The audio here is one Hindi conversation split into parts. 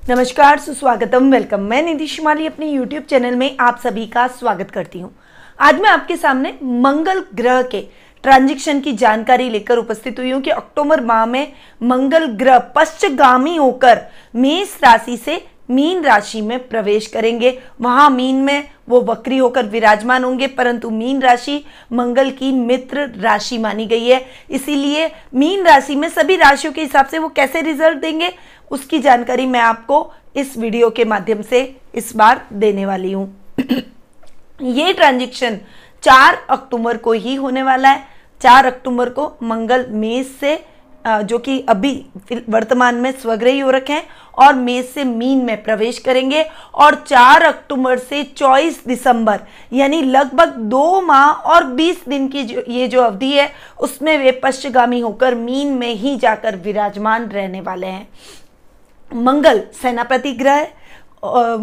नमस्कार, सुस्वागतम, वेलकम। मैं निधि शिमाली अपने YouTube चैनल में आप सभी का स्वागत करती हूँ। आज मैं आपके सामने मंगल ग्रह के ट्रांजिशन की जानकारी लेकर उपस्थित हुई हूँ कि अक्टूबर माह में मंगल ग्रह पश्चगामी होकर मेष राशि से मीन राशि में प्रवेश करेंगे। वहां मीन में वो वक्री होकर विराजमान होंगे, परंतु मीन राशि मंगल की मित्र राशि मानी गई है। इसीलिए मीन राशि में सभी राशियों के हिसाब से वो कैसे रिजल्ट देंगे उसकी जानकारी मैं आपको इस वीडियो के माध्यम से इस बार देने वाली हूं। ये ट्रांजिशन 4 अक्टूबर को ही होने वाला है। 4 अक्टूबर को मंगल मेष से जो कि अभी वर्तमान में स्वग्रही हो रखे हैं और मेष से मीन में प्रवेश करेंगे और 4 अक्टूबर से 24 दिसंबर यानी लगभग 2 माह और 20 दिन की ये जो अवधि है उसमें वे पश्चगामी होकर मीन में ही जाकर विराजमान रहने वाले हैं। मंगल सेनापति ग्रह है,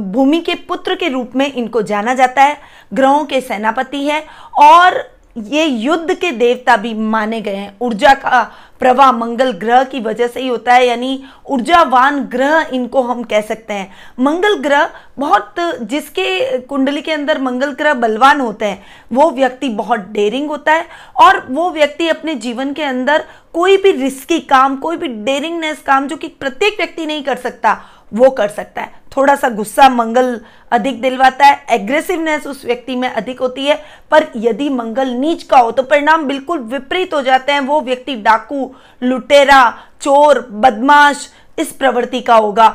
भूमि के पुत्र के रूप में इनको जाना जाता है, ग्रहों के सेनापति है और ये युद्ध के देवता भी माने गए हैं। ऊर्जा का प्रवाह मंगल ग्रह की वजह से ही होता है, यानी ऊर्जावान ग्रह इनको हम कह सकते हैं। मंगल ग्रह बहुत, जिसके कुंडली के अंदर मंगल ग्रह बलवान होते हैं वो व्यक्ति बहुत डेयरिंग होता है और वो व्यक्ति अपने जीवन के अंदर कोई भी रिस्की काम, कोई भी डेयरिंगनेस काम जो कि प्रत्येक व्यक्ति नहीं कर सकता वो कर सकता है। थोड़ा सा गुस्सा मंगल अधिक दिलवाता है, एग्रेसिवनेस उस व्यक्ति में अधिक होती है, पर यदि मंगल नीच का हो तो परिणाम बिल्कुल विपरीत हो जाते हैं। वो व्यक्ति डाकू, लुटेरा, चोर, बदमाश इस प्रवृत्ति का होगा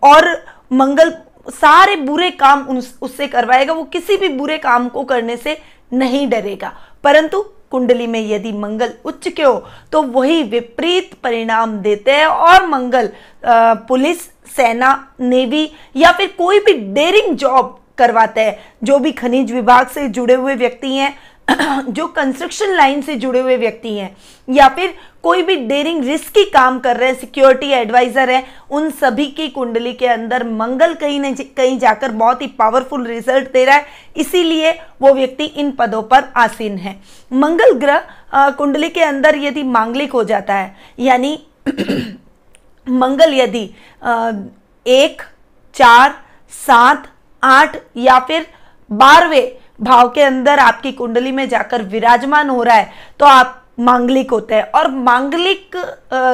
और मंगल सारे बुरे काम उससे करवाएगा। वो किसी भी बुरे काम को करने से नहीं डरेगा, परंतु कुंडली में यदि मंगल उच्च के हो तो वही विपरीत परिणाम देते हैं और मंगल पुलिस, सेना, नेवी या फिर कोई भी डेयरिंग जॉब करवाते हैं। जो भी खनिज विभाग से जुड़े हुए व्यक्ति हैं, जो कंस्ट्रक्शन लाइन से जुड़े हुए व्यक्ति हैं या फिर कोई भी डेयरिंग रिस्की काम कर रहे हैं, सिक्योरिटी एडवाइजर हैं, उन सभी की कुंडली के अंदर मंगल कहीं न कहीं जाकर बहुत ही पावरफुल रिजल्ट दे रहा है। इसीलिए वो व्यक्ति इन पदों पर आसीन है। मंगल ग्रह कुंडली के अंदर यदि मांगलिक हो जाता है, यानी मंगल यदि 1, 4, 7, 8 या फिर 12वें भाव के अंदर आपकी कुंडली में जाकर विराजमान हो रहा है तो आप मांगलिक होते हैं। और मांगलिक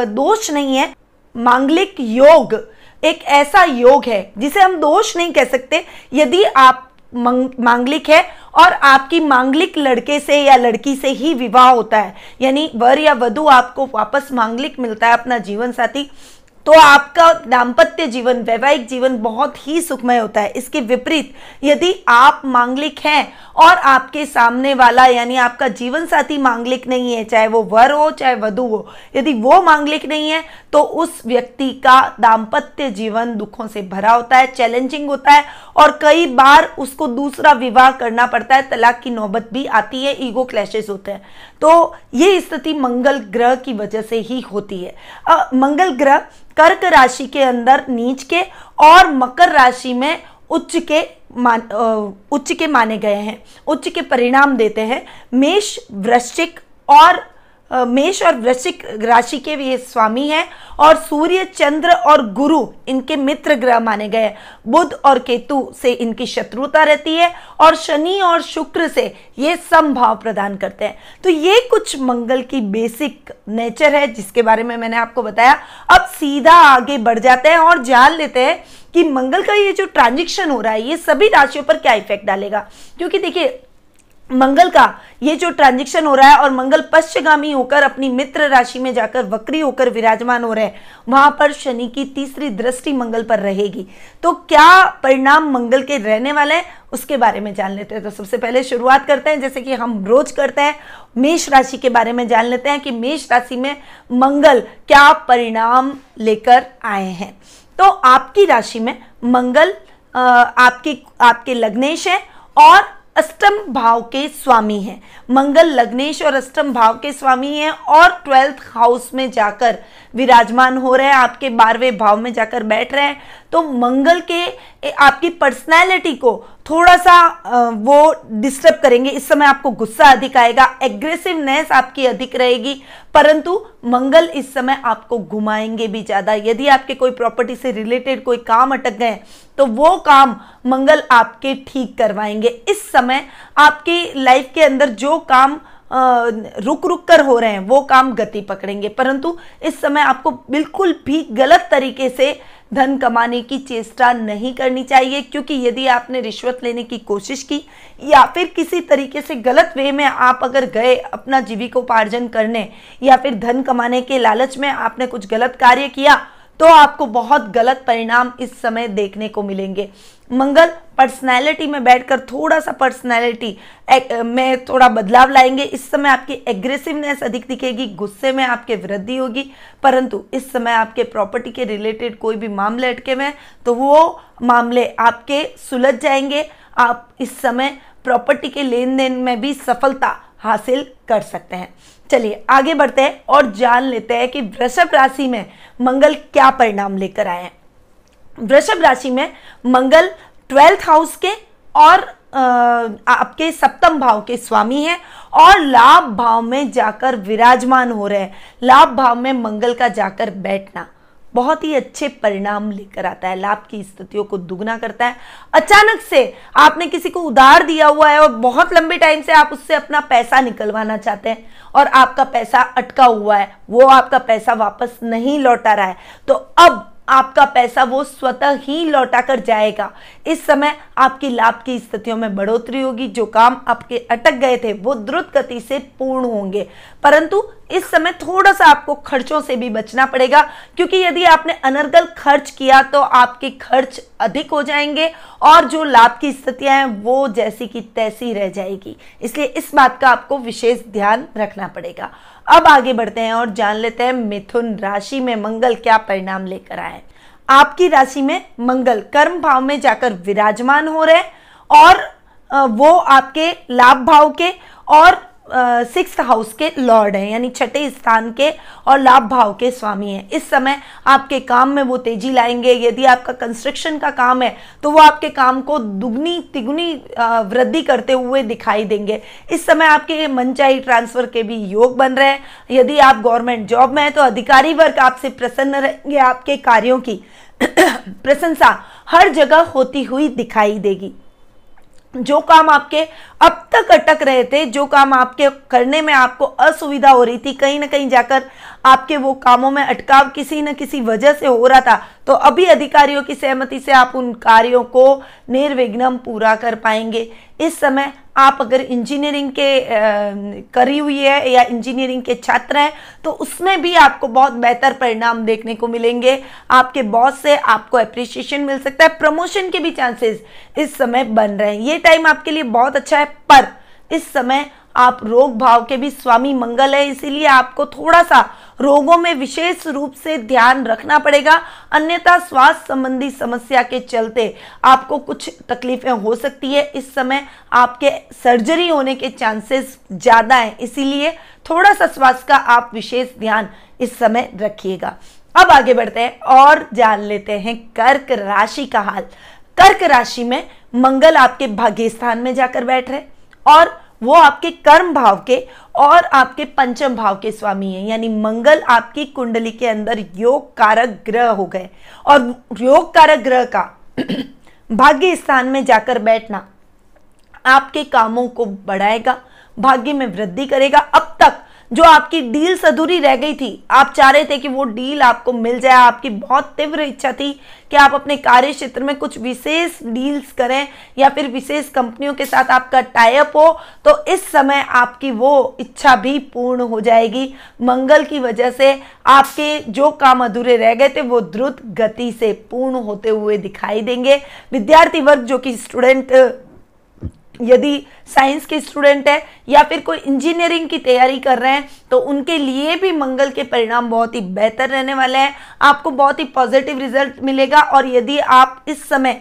दोष नहीं है, मांगलिक योग एक ऐसा योग है जिसे हम दोष नहीं कह सकते। यदि आप मांगलिक है और आपकी मांगलिक लड़के से या लड़की से ही विवाह होता है, यानी वर या वधू आपको वापस मांगलिक मिलता है अपना जीवन साथी, तो आपका दाम्पत्य जीवन, वैवाहिक जीवन बहुत ही सुखमय होता है। इसके विपरीत यदि आप मांगलिक हैं और आपके सामने वाला यानी आपका जीवन साथी मांगलिक नहीं है, चाहे वो वर हो चाहे वधू हो, यदि वो मांगलिक नहीं है तो उस व्यक्ति का दाम्पत्य जीवन दुखों से भरा होता है, चैलेंजिंग होता है और कई बार उसको दूसरा विवाह करना पड़ता है, तलाक की नौबत भी आती है, ईगो क्लैशेस होते हैं। तो ये स्थिति मंगल ग्रह की वजह से ही होती है। मंगल ग्रह कर्क राशि के अंदर नीच के और मकर राशि में उच्च के माने गए हैं, उच्च के परिणाम देते हैं। मेष और वृश्चिक राशि के ये स्वामी हैं और सूर्य, चंद्र और गुरु इनके मित्र ग्रह माने गए। बुध और केतु से इनकी शत्रुता रहती है और शनि और शुक्र से ये समभाव प्रदान करते हैं। तो ये कुछ मंगल की बेसिक नेचर है जिसके बारे में मैंने आपको बताया। अब सीधा आगे बढ़ जाते हैं और जान लेते हैं कि मंगल का ये जो ट्रांजिशन हो रहा है ये सभी राशियों पर क्या इफेक्ट डालेगा। क्योंकि देखिए, मंगल का ये जो ट्रांजिशन हो रहा है और मंगल पश्चगामी होकर अपनी मित्र राशि में जाकर वक्री होकर विराजमान हो रहे हैं, वहां पर शनि की तीसरी दृष्टि मंगल पर रहेगी। तो क्या परिणाम मंगल के रहने वाले हैं उसके बारे में जान लेते हैं। तो सबसे पहले शुरुआत करते हैं, जैसे कि हम रोज करते हैं, मेष राशि के बारे में जान लेते हैं कि मेष राशि में मंगल क्या परिणाम लेकर आए हैं। तो आपकी राशि में मंगल आपके लग्नेश है और अष्टम भाव के स्वामी हैं। मंगल लग्नेश और अष्टम भाव के स्वामी हैं और 12th हाउस में जाकर विराजमान हो रहे हैं, आपके 12वें भाव में जाकर बैठ रहे हैं। तो मंगल के आपकी पर्सनैलिटी को थोड़ा सा वो डिस्टर्ब करेंगे। इस समय आपको गुस्सा अधिक आएगा, एग्रेसिवनेस आपकी अधिक रहेगी, परंतु मंगल इस समय आपको घुमाएंगे भी ज्यादा। यदि आपके कोई प्रॉपर्टी से रिलेटेड कोई काम अटक गए तो वो काम मंगल आपके ठीक करवाएंगे। इस समय आपकी लाइफ के अंदर जो काम रुक रुक कर हो रहे हैं वो काम गति पकड़ेंगे, परंतु इस समय आपको बिल्कुल भी गलत तरीके से धन कमाने की चेष्टा नहीं करनी चाहिए, क्योंकि यदि आपने रिश्वत लेने की कोशिश की या फिर किसी तरीके से गलत वे में आप अगर गए अपना जीविकोपार्जन करने या फिर धन कमाने के लालच में आपने कुछ गलत कार्य किया तो आपको बहुत गलत परिणाम इस समय देखने को मिलेंगे। मंगल पर्सनैलिटी में बैठकर थोड़ा सा पर्सनैलिटी में थोड़ा बदलाव लाएंगे। इस समय आपकी एग्रेसिवनेस अधिक दिखेगी, गुस्से में आपके वृद्धि होगी, परंतु इस समय आपके प्रॉपर्टी के रिलेटेड कोई भी मामले अटके हुए हैं तो वो मामले आपके सुलझ जाएंगे। आप इस समय प्रॉपर्टी के लेन देन में भी सफलता हासिल कर सकते हैं। चलिए आगे बढ़ते हैं और जान लेते हैं कि वृषभ राशि में मंगल क्या परिणाम लेकर आए हैं। वृषभ राशि में मंगल 12th हाउस के और आपके सप्तम भाव के स्वामी हैं और लाभ भाव में जाकर विराजमान हो रहे हैं। लाभ भाव में मंगल का जाकर बैठना बहुत ही अच्छे परिणाम लेकर आता है, लाभ की स्थितियों को दुगना करता है। अचानक से आपने किसी को उधार दिया हुआ है और बहुत लंबे टाइम से आप उससे अपना पैसा निकलवाना चाहते हैं और आपका पैसा अटका हुआ है, वो आपका पैसा वापस नहीं लौटा रहा है, तो अब आपका पैसा वो स्वतः ही लौटा कर जाएगा। इस समय आपकी लाभ की स्थितियों में बढ़ोतरी होगी। जो काम आपके अटक गए थे वो द्रुत गति से पूर्ण होंगे, परंतु इस समय थोड़ा सा आपको खर्चों से भी बचना पड़ेगा, क्योंकि यदि आपने अनर्गल खर्च किया तो आपके खर्च अधिक हो जाएंगे और जो लाभ की स्थितियां हैं वो जैसी की तैसी रह जाएगी। इसलिए इस बात का आपको विशेष ध्यान रखना पड़ेगा। अब आगे बढ़ते हैं और जान लेते हैं मिथुन राशि में मंगल क्या परिणाम लेकर आए। आपकी राशि में मंगल कर्म भाव में जाकर विराजमान हो रहे और वो आपके लाभ भाव के और 6th हाउस के लॉर्ड हैं, यानी छठे स्थान के और लाभ भाव के स्वामी हैं। इस समय आपके काम में वो तेजी लाएंगे। यदि आपका कंस्ट्रक्शन का काम है तो वो आपके काम को दुगनी तिगुनी वृद्धि करते हुए दिखाई देंगे। इस समय आपके मनचाही ट्रांसफर के भी योग बन रहे हैं। यदि आप गवर्नमेंट जॉब में हैं तो अधिकारी वर्ग आपसे प्रसन्न रहेंगे। आपके कार्यों की प्रशंसा हर जगह होती हुई दिखाई देगी। जो काम आपके अब तक अटक रहे थे, जो काम आपके करने में आपको असुविधा हो रही थी, कहीं ना कहीं जाकर आपके वो कामों में अटकाव किसी न किसी वजह से हो रहा था, तो अभी अधिकारियों की सहमति से आप उन कार्यों को निर्विघ्न पूरा कर पाएंगे। इस समय आप अगर इंजीनियरिंग के करी हुई है या इंजीनियरिंग के छात्र हैं तो उसमें भी आपको बहुत बेहतर परिणाम देखने को मिलेंगे। आपके बॉस से आपको एप्रिसिएशन मिल सकता है, प्रमोशन के भी चांसेस इस समय बन रहे हैं। ये टाइम आपके लिए बहुत अच्छा है, पर इस समय आप रोग भाव के भी स्वामी मंगल है, इसीलिए आपको थोड़ा सा रोगों में विशेष रूप से ध्यान रखना पड़ेगा, अन्यथा स्वास्थ्य संबंधी समस्या के चलते आपको कुछ तकलीफें हो सकती है। इस समय आपके सर्जरी होने के चांसेस ज्यादा हैं, इसीलिए थोड़ा सा स्वास्थ्य का आप विशेष ध्यान इस समय रखिएगा। अब आगे बढ़ते हैं और जान लेते हैं कर्क राशि का हाल। कर्क राशि में मंगल आपके भाग्य स्थान में जाकर बैठ रहे और वो आपके कर्म भाव के और आपके पंचम भाव के स्वामी हैं, यानी मंगल आपकी कुंडली के अंदर योग कारक ग्रह हो गए और योग कारक ग्रह का भाग्य स्थान में जाकर बैठना आपके कामों को बढ़ाएगा, भाग्य में वृद्धि करेगा। अब तक जो आपकी डील्स अधूरी रह गई थी, आप चाह रहे थे कि वो डील आपको मिल जाए, आपकी बहुत तीव्र इच्छा थी कि आप अपने कार्य क्षेत्र में कुछ विशेष डील्स करें या फिर विशेष कंपनियों के साथ आपका टाई अप हो, तो इस समय आपकी वो इच्छा भी पूर्ण हो जाएगी। मंगल की वजह से आपके जो काम अधूरे रह गए थे वो द्रुत गति से पूर्ण होते हुए दिखाई देंगे। विद्यार्थी वर्ग जो कि स्टूडेंट, यदि साइंस के स्टूडेंट है या फिर कोई इंजीनियरिंग की तैयारी कर रहे हैं तो उनके लिए भी मंगल के परिणाम बहुत ही बेहतर रहने वाले हैं। आपको बहुत ही पॉजिटिव रिजल्ट मिलेगा और यदि आप इस समय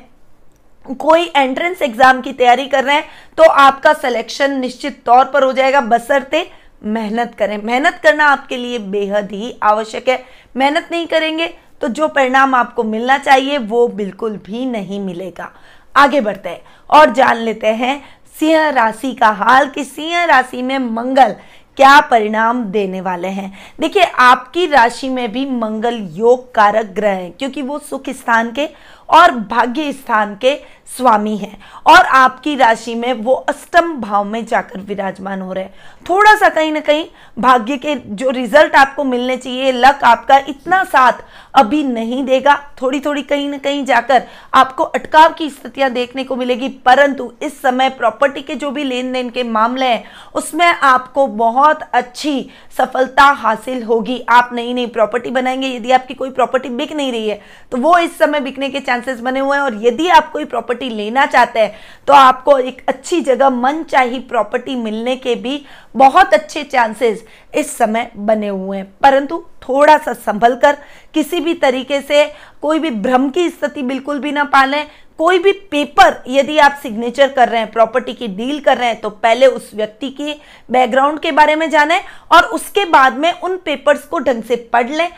कोई एंट्रेंस एग्जाम की तैयारी कर रहे हैं तो आपका सिलेक्शन निश्चित तौर पर हो जाएगा, बशर्ते मेहनत करें। मेहनत करना आपके लिए बेहद ही आवश्यक है। मेहनत नहीं करेंगे तो जो परिणाम आपको मिलना चाहिए वो बिल्कुल भी नहीं मिलेगा। आगे बढ़ते हैं और जान लेते हैं सिंह राशि का हाल कि सिंह राशि में मंगल क्या परिणाम देने वाले हैं। देखिए, आपकी राशि में भी मंगल योग कारक ग्रह है, क्योंकि वो सुख स्थान के और भाग्य स्थान के स्वामी हैं और आपकी राशि में वो अष्टम भाव में जाकर विराजमान हो रहे हैं। थोड़ा सा कहीं ना कहीं भाग्य के जो रिजल्ट आपको मिलने चाहिए, लक आपका इतना साथ अभी नहीं देगा। थोड़ी थोड़ी कहीं ना कहीं जाकर आपको अटकाव की स्थितियां देखने को मिलेगी, परंतु इस समय प्रॉपर्टी के जो भी लेन देन के मामले हैं उसमें आपको बहुत अच्छी सफलता हासिल होगी। आप नई नई प्रॉपर्टी बनाएंगे। यदि आपकी कोई प्रॉपर्टी बिक नहीं रही है तो वो इस समय बिकने के चांसेस बने हुए हैं, और यदि आप कोई प्रॉपर्टी लेना चाहते हैं तो आपको एक अच्छी जगह मनचाही प्रॉपर्टी मिलने के भी बहुत अच्छे चांसेस इस समय बने हुए हैं। परंतु थोड़ा सा संभल कर, किसी भी तरीके से कोई भी भ्रम की स्थिति बिल्कुल भी ना पालें। कोई भी पेपर यदि आप सिग्नेचर कर रहे हैं, प्रॉपर्टी की डील कर रहे हैं, तो पहले उस व्यक्ति की बैकग्राउंड के बारे में जानें और उसके बाद में उन पेपर्स को ढंग से पढ़ लें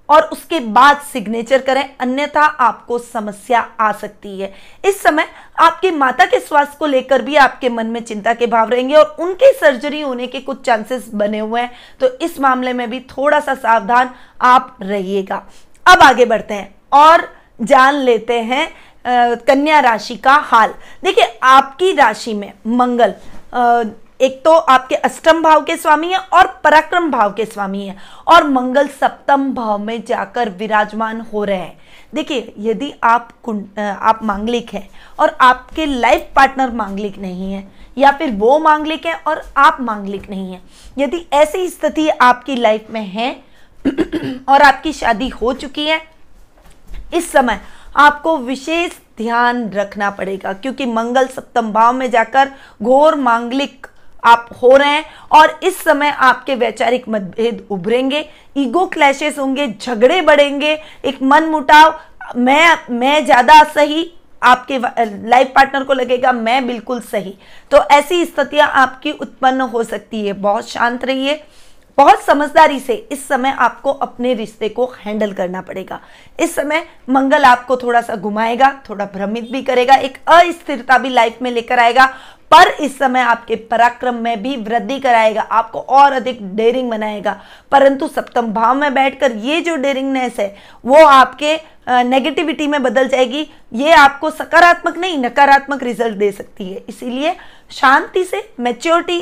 और उसके बाद सिग्नेचर करें, अन्यथा आपको समस्या आ सकती है। इस समय आपकी माता के स्वास्थ्य को लेकर भी आपके मन में चिंता के भाव रहेंगे और उनके सर्जरी होने के कुछ चांसेस बने हुए हैं, तो इस मामले में भी थोड़ा सा सावधान आप रहिएगा। अब आगे बढ़ते हैं और जान लेते हैं कन्या राशि का हाल। देखिए, आपकी राशि में मंगल एक तो आपके अष्टम भाव के स्वामी है और पराक्रम भाव के स्वामी है, और मंगल सप्तम भाव में जाकर विराजमान हो रहे हैं। देखिए, यदि आप मांगलिक हैं और आपके लाइफ पार्टनर मांगलिक नहीं है, या फिर वो मांगलिक है और आप मांगलिक नहीं है, यदि ऐसी स्थिति आपकी लाइफ में है और आपकी शादी हो चुकी है, इस समय आपको विशेष ध्यान रखना पड़ेगा, क्योंकि मंगल सप्तम भाव में जाकर घोर मांगलिक आप हो रहे हैं और इस समय आपके वैचारिक मतभेद उभरेंगे, ईगो क्लैशेस होंगे, झगड़े बढ़ेंगे, एक मन मुटाव, मैं ज्यादा सही, आपके लाइफ पार्टनर को लगेगा मैं बिल्कुल सही। तो ऐसी स्थितियां आपकी उत्पन्न हो सकती है। बहुत शांत रहिए, बहुत समझदारी से इस समय आपको अपने रिश्ते को हैंडल करना पड़ेगा। इस समय मंगल आपको थोड़ा सा घुमाएगा, थोड़ा भ्रमित भी करेगा, एक अस्थिरता भी लाइफ में लेकर आएगा, पर इस समय आपके पराक्रम में भी वृद्धि कराएगा, आपको और अधिक डेयरिंग बनाएगा। परंतु सप्तम भाव में बैठकर ये जो डेयरिंगनेस है वो आपके नेगेटिविटी में बदल जाएगी। ये आपको सकारात्मक नहीं नकारात्मक रिजल्ट दे सकती है। इसीलिए शांति से, मैच्योरिटी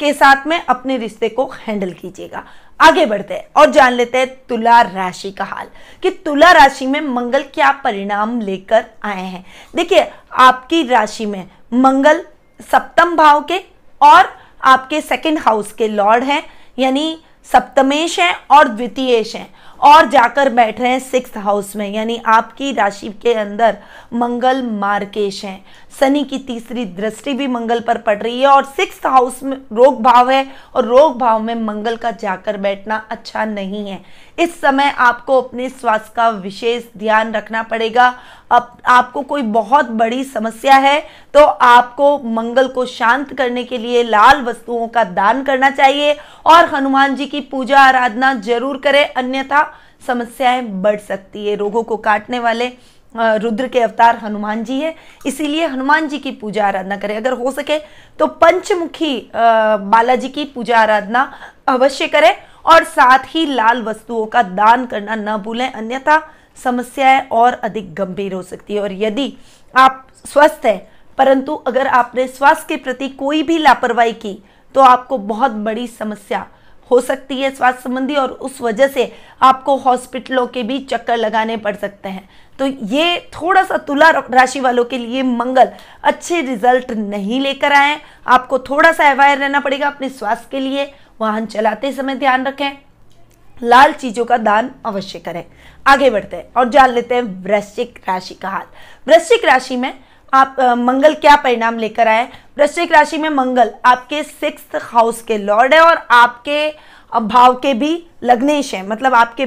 के साथ में अपने रिश्ते को हैंडल कीजिएगा। आगे बढ़ते हैं और जान लेते हैं तुला राशि का हाल कि तुला राशि में मंगल क्या परिणाम लेकर आए हैं। देखिए, आपकी राशि में मंगल सप्तम भाव के और आपके सेकंड हाउस के लॉर्ड हैं, यानी सप्तमेश हैं और द्वितीयेश हैं, और जाकर बैठ रहे हैं सिक्स्थ हाउस में, यानी आपकी राशि के अंदर मंगल मार्केश हैं। शनि की तीसरी दृष्टि भी मंगल पर पड़ रही है और सिक्स्थ हाउस में रोग भाव है और रोग भाव में मंगल का जाकर बैठना अच्छा नहीं है। इस समय आपको अपने स्वास्थ्य का विशेष ध्यान रखना पड़ेगा। अब आपको कोई बहुत बड़ी समस्या है तो आपको मंगल को शांत करने के लिए लाल वस्तुओं का दान करना चाहिए और हनुमान जी की पूजा आराधना जरूर करें, अन्यथा समस्याएं बढ़ सकती है। रोगों को काटने वाले रुद्र के अवतार हनुमान जी है, इसीलिए हनुमान जी की पूजा आराधना करें। अगर हो सके तो पंचमुखी बालाजी की पूजा आराधना अवश्य करें और साथ ही लाल वस्तुओं का दान करना न भूलें, अन्यथा समस्याएं और अधिक गंभीर हो सकती है। और यदि आप स्वस्थ हैं परंतु अगर आपने स्वास्थ्य के प्रति कोई भी लापरवाही की तो आपको बहुत बड़ी समस्या हो सकती है स्वास्थ्य संबंधी, और उस वजह से आपको हॉस्पिटलों के भी चक्कर लगाने पड़ सकते हैं। तो ये थोड़ा सा तुला राशि वालों के लिए मंगल अच्छे रिजल्ट नहीं लेकर आए। आपको थोड़ा सा अवेयर रहना पड़ेगा अपने स्वास्थ्य के लिए। वाहन चलाते समय ध्यान रखें, लाल चीजों का दान अवश्य करें। आगे बढ़ते हैं और जान लेते हैं वृश्चिक राशि का हाल। वृश्चिक राशि में आप मंगल क्या परिणाम लेकर आए। वृश्चिक राशि में मंगल आपके सिक्स्थ हाउस के लॉर्ड है और आपके भाव के भी लग्नेश है, मतलब आपके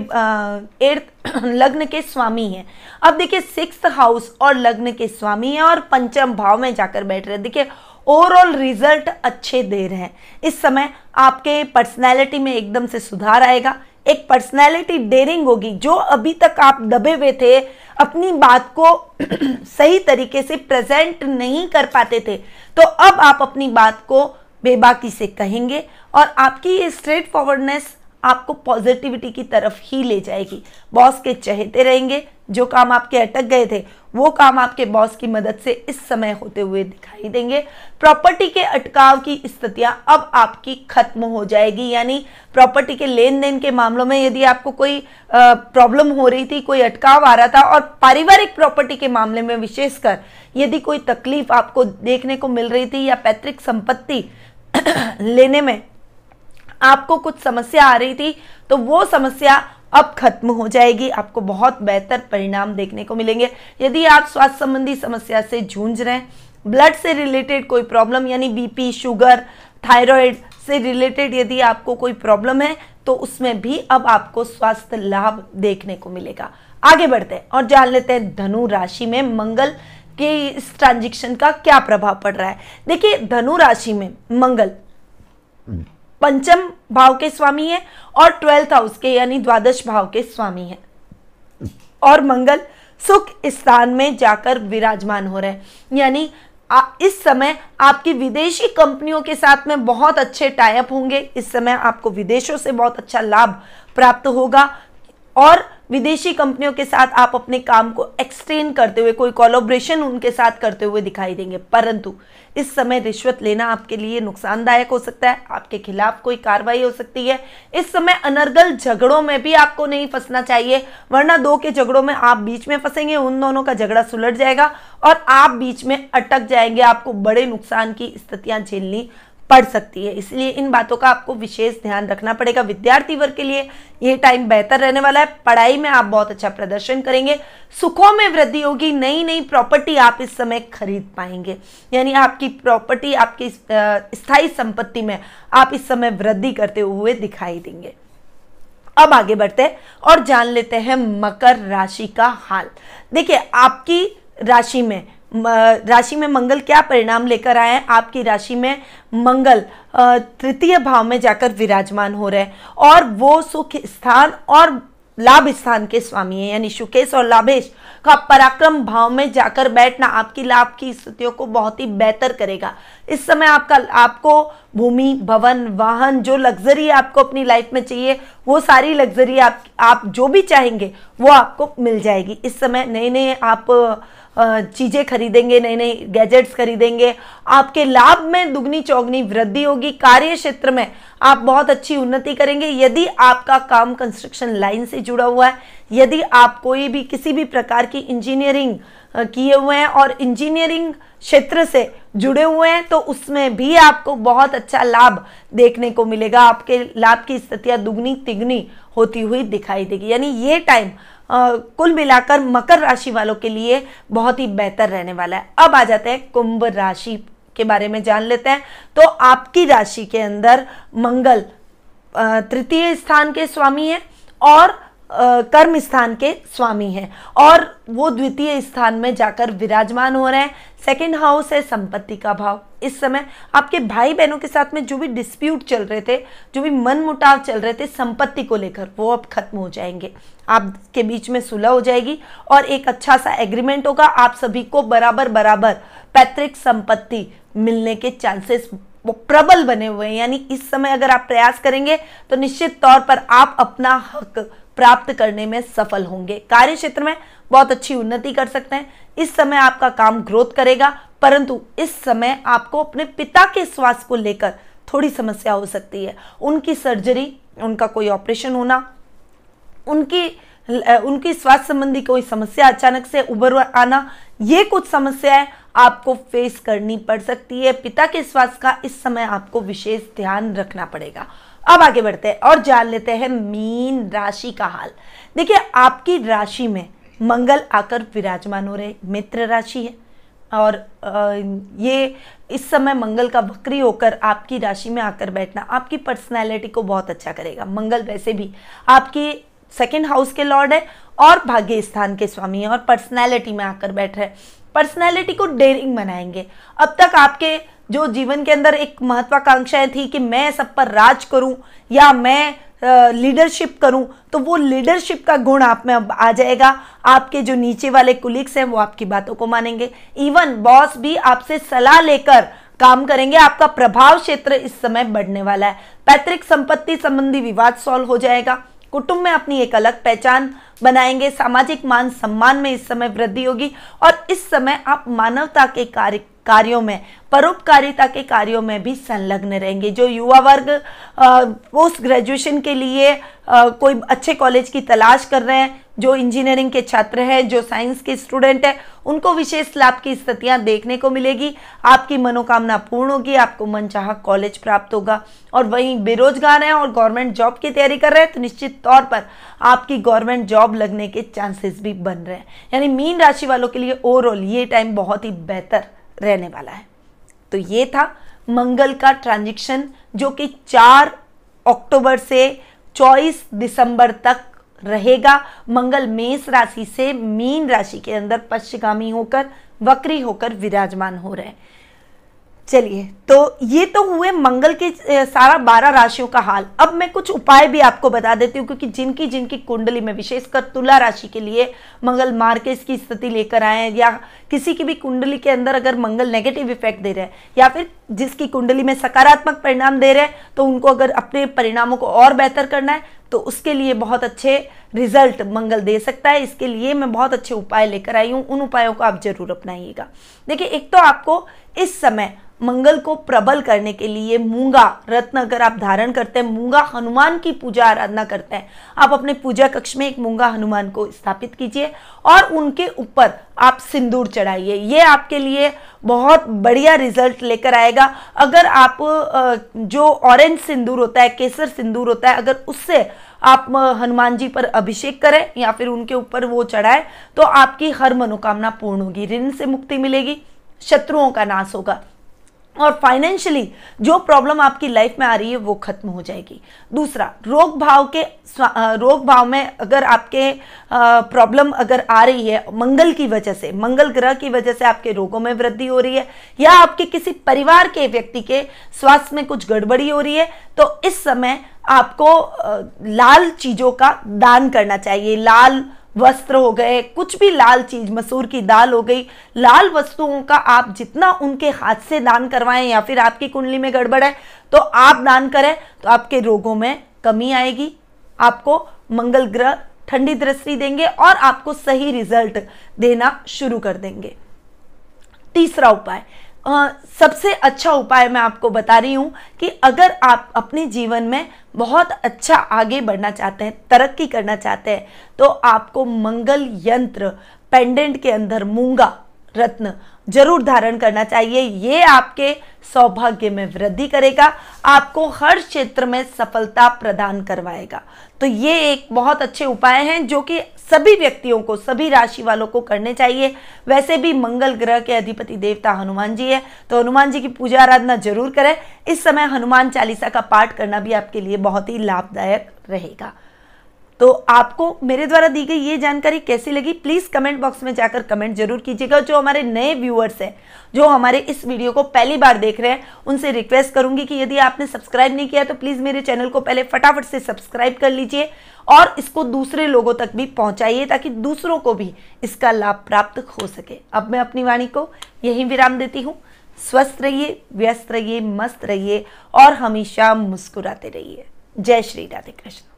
एट्थ लग्न के स्वामी हैं। अब देखिए, सिक्स्थ हाउस और लग्न के स्वामी है और पंचम भाव में जाकर बैठ रहे हैं। देखिए, ओवरऑल रिजल्ट अच्छे दे रहे हैं। इस समय आपके पर्सनैलिटी में एकदम से सुधार आएगा, एक पर्सनैलिटी डेयरिंग होगी। जो अभी तक आप दबे हुए थे, अपनी बात को सही तरीके से प्रेजेंट नहीं कर पाते थे, तो अब आप अपनी बात को बेबाकी से कहेंगे और आपकी ये स्ट्रेट फॉरवर्डनेस आपको पॉजिटिविटी की तरफ ही ले जाएगी। बॉस के चहेते रहेंगे, जो काम आपके अटक गए थे वो काम आपके बॉस की मदद से इस समय होते हुए दिखाई देंगे। प्रॉपर्टी के अटकाव की स्थितियां अब आपकी खत्म हो जाएगी, यानी प्रॉपर्टी के लेन देन के मामलों में यदि आपको कोई प्रॉब्लम हो रही थी, कोई अटकाव आ रहा था, और पारिवारिक प्रॉपर्टी के मामले में विशेषकर यदि कोई तकलीफ आपको देखने को मिल रही थी या पैतृक संपत्ति लेने में आपको कुछ समस्या आ रही थी, तो वो समस्या अब खत्म हो जाएगी। आपको बहुत बेहतर परिणाम देखने को मिलेंगे। यदि आप स्वास्थ्य संबंधी समस्या से जूझ रहे हैं, ब्लड से रिलेटेड कोई प्रॉब्लम यानी बीपी, शुगर, थायराइड से रिलेटेड यदि आपको कोई प्रॉब्लम है, तो उसमें भी अब आपको स्वास्थ्य लाभ देखने को मिलेगा। आगे बढ़ते हैं और जान लेते हैं धनु राशि में मंगल के इस ट्रांजिशन का क्या प्रभाव पड़ रहा है। देखिए, धनु राशि में मंगल पंचम भाव के स्वामी है और 12th हाउस के यानी द्वादश भाव के स्वामी है, और मंगल सुख स्थान में जाकर विराजमान हो रहे हैं। यानी इस समय आपकी विदेशी कंपनियों के साथ में बहुत अच्छे टाई अप होंगे। इस समय आपको विदेशों से बहुत अच्छा लाभ प्राप्त होगा और विदेशी कंपनियों के साथ आप अपने काम को एक्सटेंड करते हुए, कोई कोलैबोरेशन उनके साथ करते हुए दिखाई देंगे। परंतु इस समय रिश्वत लेना आपके लिए नुकसानदायक हो सकता है, आपके खिलाफ कोई कार्रवाई हो सकती है। इस समय अनर्गल झगड़ों में भी आपको नहीं फंसना चाहिए, वरना दो के झगड़ों में आप बीच में फंसेंगे, उन दोनों का झगड़ा सुलझ जाएगा और आप बीच में अटक जाएंगे। आपको बड़े नुकसान की स्थितियां झेलनी पड़ सकती है, इसलिए इन बातों का आपको विशेष ध्यान रखना पड़ेगा। विद्यार्थी वर्ग के लिए ये टाइम बेहतर रहने वाला है। पढ़ाई में आप बहुत अच्छा प्रदर्शन करेंगे, सुखों में वृद्धि होगी, नई नई प्रॉपर्टी आप इस समय खरीद पाएंगे, यानी आपकी प्रॉपर्टी, आपकी स्थायी संपत्ति में आप इस समय वृद्धि करते हुए दिखाई देंगे। अब आगे बढ़ते हैं और जान लेते हैं मकर राशि का हाल। देखिए, आपकी राशि में मंगल क्या परिणाम लेकर आए हैं। आपकी राशि में मंगल तृतीय भाव में जाकर विराजमान हो रहे हैं और वो सुख स्थान और लाभ स्थान के स्वामी है, यानी शुकेश और लाभेश का पराक्रम भाव में जाकर बैठना आपकी लाभ की स्थितियों को बहुत ही बेहतर करेगा। इस समय आपको भूमि, भवन, वाहन, जो लग्जरी आपको अपनी लाइफ में चाहिए, वो सारी लग्जरी आप जो भी चाहेंगे वो आपको मिल जाएगी। इस समय नए नए आप चीजें खरीदेंगे, नए नए गैजेट्स खरीदेंगे, आपके लाभ में दुगनी चौगनी वृद्धि होगी। कार्य क्षेत्र में आप बहुत अच्छी उन्नति करेंगे। यदि आपका काम कंस्ट्रक्शन लाइन से जुड़ा हुआ है, यदि आप कोई भी किसी भी प्रकार की इंजीनियरिंग किए हुए हैं और इंजीनियरिंग क्षेत्र से जुड़े हुए हैं, तो उसमें भी आपको बहुत अच्छा लाभ देखने को मिलेगा। आपके लाभ की स्थितियां दुगनी तिगनी होती हुई दिखाई देगी। यानी ये टाइम कुल मिलाकर मकर राशि वालों के लिए बहुत ही बेहतर रहने वाला है। अब आ जाते हैं कुंभ राशि के बारे में जान लेते हैं। तो आपकी राशि के अंदर मंगल तृतीय स्थान के स्वामी है और कर्म स्थान के स्वामी हैं और वो द्वितीय स्थान में जाकर विराजमान हो रहे हैं। सेकंड हाउस है संपत्ति का भाव। इस समय आपके भाई बहनों के साथ में जो भी डिस्प्यूट चल रहे थे, जो भी मनमुटाव चल रहे थे संपत्ति को लेकर, वो अब खत्म हो जाएंगे। आपके बीच में सुलह हो जाएगी और एक अच्छा सा एग्रीमेंट होगा। आप सभी को बराबर बराबर पैतृक संपत्ति मिलने के चांसेस वो प्रबल बने हुए हैं। यानी इस समय अगर आप प्रयास करेंगे तो निश्चित तौर पर आप अपना हक प्राप्त करने में सफल होंगे। कार्य क्षेत्र में बहुत अच्छी उन्नति कर सकते हैं। इस समय आपका काम ग्रोथ करेगा, परंतु इस समय आपको अपने पिता के स्वास्थ्य को लेकर थोड़ी समस्या हो सकती है। उनकी सर्जरी, उनका कोई ऑपरेशन होना, उनकी स्वास्थ्य संबंधी कोई समस्या अचानक से उभर आना, ये कुछ समस्याएं आपको फेस करनी पड़ सकती है। पिता के स्वास्थ्य का इस समय आपको विशेष ध्यान रखना पड़ेगा। अब आगे बढ़ते हैं और जान लेते हैं मीन राशि का हाल। देखिए, आपकी राशि में मंगल आकर विराजमान हो रहे, मित्र राशि है और ये इस समय मंगल का वक्री होकर आपकी राशि में आकर बैठना आपकी पर्सनैलिटी को बहुत अच्छा करेगा। मंगल वैसे भी आपकी सेकंड हाउस के लॉर्ड है और भाग्य स्थान के स्वामी है और पर्सनैलिटी में आकर बैठ रहे, पर्सनैलिटी को डेयरिंग बनाएंगे। अब तक आपके जो जीवन के अंदर एक महत्वाकांक्षाएं थी कि मैं सब पर राज करूं या मैं लीडरशिप करूं तो वो लीडरशिप का गुण आप में अब आ जाएगा। आपके जो नीचे वाले कुलीग्स हैं वो आपकी बातों को मानेंगे, इवन बॉस भी आपसे सलाह लेकर काम करेंगे। आपका प्रभाव क्षेत्र इस समय बढ़ने वाला है। पैतृक संपत्ति संबंधी विवाद सॉल्व हो जाएगा। कुटुंब में अपनी एक अलग पहचान बनाएंगे। सामाजिक मान सम्मान में इस समय वृद्धि होगी और इस समय आप मानवता के कार्यों में, परोपकारिता के कार्यों में भी संलग्न रहेंगे। जो युवा वर्ग पोस्ट ग्रेजुएशन के लिए कोई अच्छे कॉलेज की तलाश कर रहे हैं, जो इंजीनियरिंग के छात्र हैं, जो साइंस के स्टूडेंट हैं, उनको विशेष लाभ की स्थितियां देखने को मिलेगी। आपकी मनोकामना पूर्ण होगी, आपको मनचाहा कॉलेज प्राप्त होगा। और वहीं बेरोजगार हैं और गवर्नमेंट जॉब की तैयारी कर रहे हैं तो निश्चित तौर पर आपकी गवर्नमेंट जॉब लगने के चांसेस भी बन रहे हैं। यानी मीन राशि वालों के लिए ओवरऑल ये टाइम बहुत ही बेहतर रहने वाला है। तो ये था मंगल का ट्रांजिशन जो कि 4 अक्टूबर से 24 दिसंबर तक रहेगा। मंगल मेष राशि से मीन राशि के अंदर पश्चिगामी होकर वक्री होकर विराजमान हो रहे हैं। चलिए, तो ये तो हुए मंगल के सारा 12 राशियों का हाल। अब मैं कुछ उपाय भी आपको बता देती हूँ, क्योंकि जिनकी जिनकी कुंडली में, विशेषकर तुला राशि के लिए मंगल मार्केस की स्थिति लेकर आए हैं, या किसी की भी कुंडली के अंदर अगर मंगल नेगेटिव इफेक्ट दे रहे हैं, या फिर जिसकी कुंडली में सकारात्मक परिणाम दे रहे हैं, तो उनको अगर अपने परिणामों को और बेहतर करना है तो उसके लिए बहुत अच्छे रिजल्ट मंगल दे सकता है। इसके लिए मैं बहुत अच्छे उपाय लेकर आई हूँ, उन उपायों को आप जरूर अपनाइएगा। देखिए, एक तो आपको इस समय मंगल को प्रबल करने के लिए मूंगा रत्न अगर आप धारण करते हैं, मूंगा हनुमान की पूजा आराधना करते हैं, आप अपने पूजा कक्ष में एक मूंगा हनुमान को स्थापित कीजिए और उनके ऊपर आप सिंदूर चढ़ाइए। ये आपके लिए बहुत बढ़िया रिजल्ट लेकर आएगा। अगर आप जो ऑरेंज सिंदूर होता है, केसर सिंदूर होता है, अगर उससे आप हनुमान जी पर अभिषेक करें या फिर उनके ऊपर वो चढ़ाएं तो आपकी हर मनोकामना पूर्ण होगी। ऋण से मुक्ति मिलेगी, शत्रुओं का नाश होगा और फाइनेंशियली जो प्रॉब्लम आपकी लाइफ में आ रही है वो खत्म हो जाएगी। दूसरा, रोग भाव में अगर आपके प्रॉब्लम अगर आ रही है मंगल की वजह से, मंगल ग्रह की वजह से आपके रोगों में वृद्धि हो रही है, या आपके किसी परिवार के व्यक्ति के स्वास्थ्य में कुछ गड़बड़ी हो रही है, तो इस समय आपको लाल चीजों का दान करना चाहिए। लाल वस्त्र हो गए, कुछ भी लाल चीज, मसूर की दाल हो गई, लाल वस्तुओं का आप जितना उनके हाथ से दान करवाएं, या फिर आपकी कुंडली में गड़बड़ है तो आप दान करें तो आपके रोगों में कमी आएगी। आपको मंगल ग्रह ठंडी दृष्टि देंगे और आपको सही रिजल्ट देना शुरू कर देंगे। तीसरा उपाय, सबसे अच्छा उपाय मैं आपको बता रही हूं कि अगर आप अपने जीवन में बहुत अच्छा आगे बढ़ना चाहते हैं, तरक्की करना चाहते हैं, तो आपको मंगल यंत्र पेंडेंट के अंदर मूंगा रत्न जरूर धारण करना चाहिए। ये आपके सौभाग्य में वृद्धि करेगा, आपको हर क्षेत्र में सफलता प्रदान करवाएगा। तो ये एक बहुत अच्छे उपाय हैं जो कि सभी व्यक्तियों को, सभी राशि वालों को करने चाहिए। वैसे भी मंगल ग्रह के अधिपति देवता हनुमान जी है, तो हनुमान जी की पूजा आराधना जरूर करें। इस समय हनुमान चालीसा का पाठ करना भी आपके लिए बहुत ही लाभदायक रहेगा। तो आपको मेरे द्वारा दी गई ये जानकारी कैसी लगी, प्लीज कमेंट बॉक्स में जाकर कमेंट जरूर कीजिएगा। जो हमारे नए व्यूअर्स हैं, जो हमारे इस वीडियो को पहली बार देख रहे हैं, उनसे रिक्वेस्ट करूंगी कि यदि आपने सब्सक्राइब नहीं किया तो प्लीज मेरे चैनल को पहले फटाफट से सब्सक्राइब कर लीजिए और इसको दूसरे लोगों तक भी पहुंचाइए ताकि दूसरों को भी इसका लाभ प्राप्त हो सके। अब मैं अपनी वाणी को यहीं विराम देती हूँ। स्वस्थ रहिए, व्यस्त रहिए, मस्त रहिए और हमेशा मुस्कुराते रहिए। जय श्री राधे कृष्ण।